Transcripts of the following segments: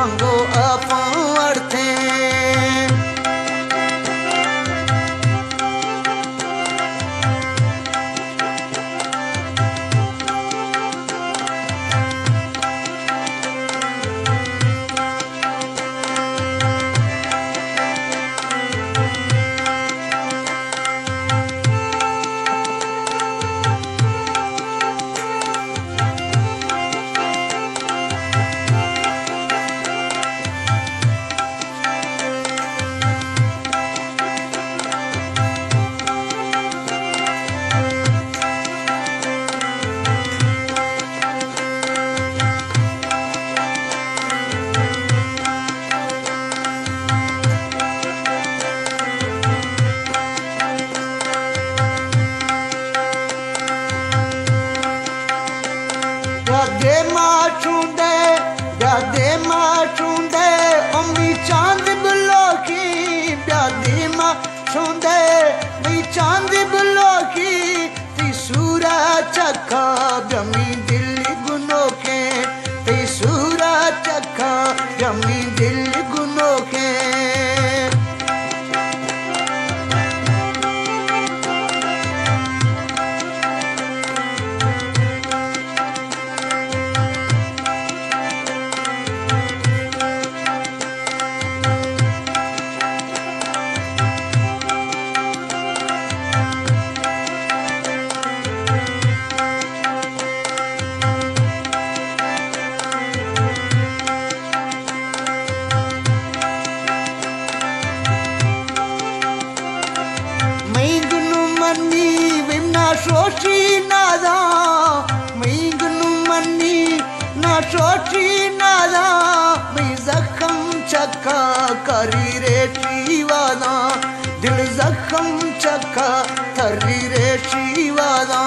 मंगो अपार्थें प्यादे माचूंदे अम्मी चांद बुलो की प्यादे माचूंदे मी चांद बुलो की त्रिसूरा चखा ब्यमी दिल गुनो के त्रिसूरा चखा ब्यमी दिल गुनो के सोची नादा मैं मनी ना सोची नादा मैं जख्म चक्का करी रे शीवादा दिल जख्म चक्का करी रे शीवादा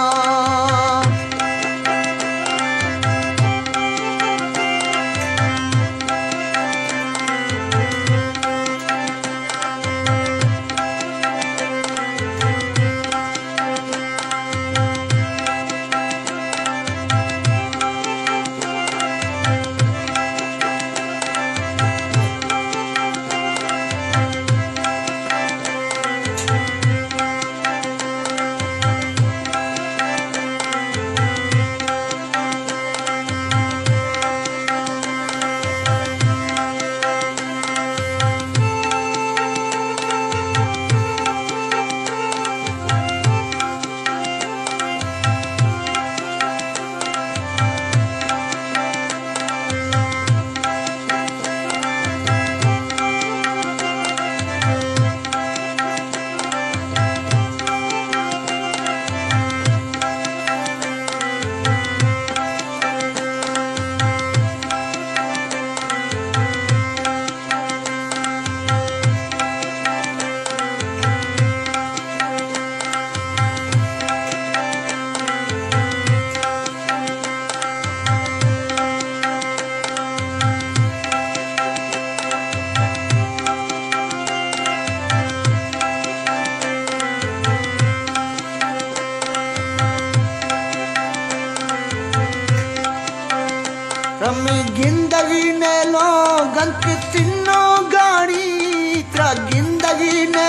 रमी जिंदगी ने लो गंक तिन्नो गाड़ी त्रा जिंदगी ने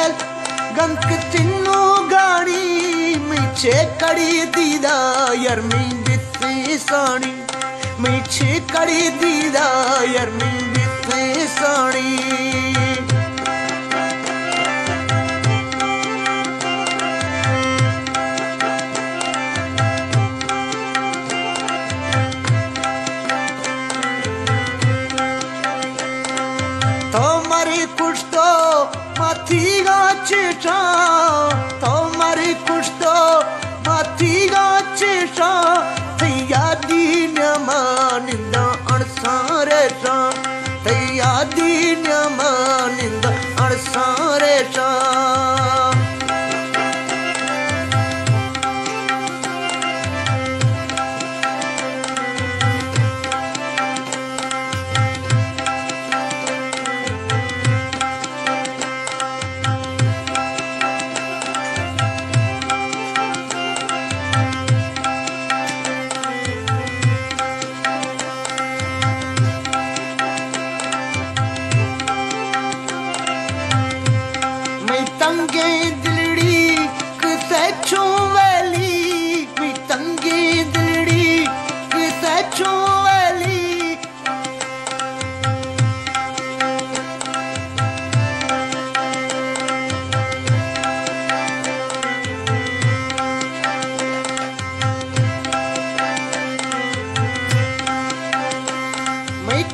गंक तिन्नो गाड़ी मीछे कड़ी दीदा यार मी बित्ती साड़ी मीछे कड़ी दीदा यार मी बित्ती साड़ी कुछ तो माथी गाचेटा तुम्हारी कुछ तो माथी गाचेटा तैया दीन मानिंदा अणसारेटा तैया दीन मानिंदा अणसारेटा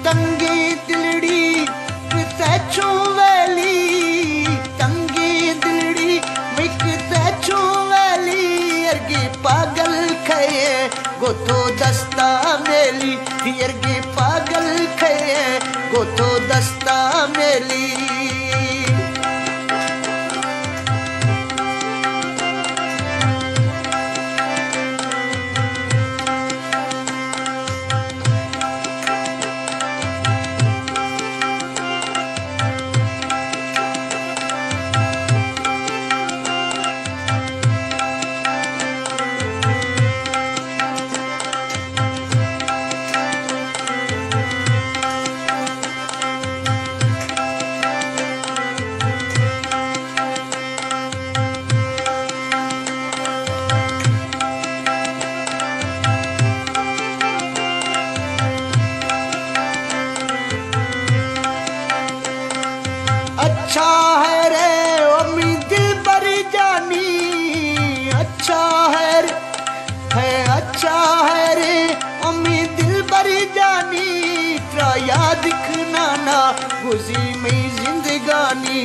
तंगे दिलड़ी तैचो वैली तंगे दिलड़ी मिक तैचो वैली अर्गे पागल खये गोतो दस्ता मेली अर्गे पागल खये गोतो दस्ता मेली अच्छा है रे अम्मी दिल बर जानी अच्छा है अच्छा है रे अम्मी दिल बर जानी त्रा याद दिखना ना गुज़ी मई जिंदगानी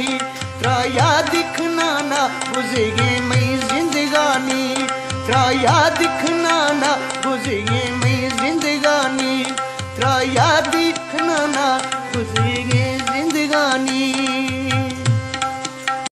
त्रा याद दिखना ना गुज़ी मई जिंदगानी त्रा याद दिखना ना गुज़ी मई जिंदगानी त्रा याद दिखना ना गुज़ी जिंदगानी